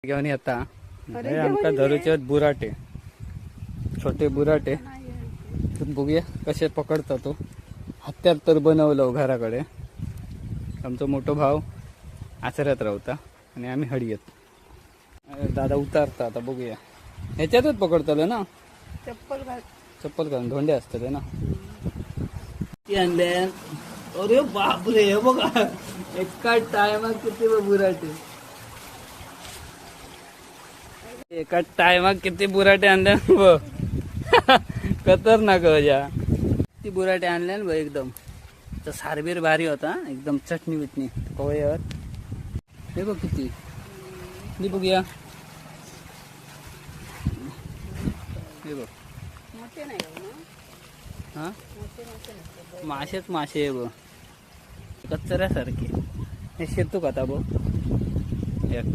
घेऊन येता हे आमका धरूचे आहेत बुराटे, छोटे बुराटे. बघूया कसे पकडता तो. हत्यार तर बनवलं घराकडे. आमचा मोठो भाव आचऱ्यात राहता आणि आम्ही हडीयत. दादा उतारता आता बघूया. ह्याच्यातच पकडतलं ना, चप्पल घालून धोंडे असतात ना. अरे बापरे, हे बघा एका टायमात किती बुराटे, एका टायमात किती बुराटे आणले बघ. खतरनाक मजा. ती बुराटे आणले बघ एकदम. तर सारबीर भारी होता एकदम, चटणी बिटणी कवयर. हे बघ किती नी बघूया. हे बघ हा मासेच मासे आहे बघ, कचऱ्यासारखे. हे शेतू खाता बघ एक.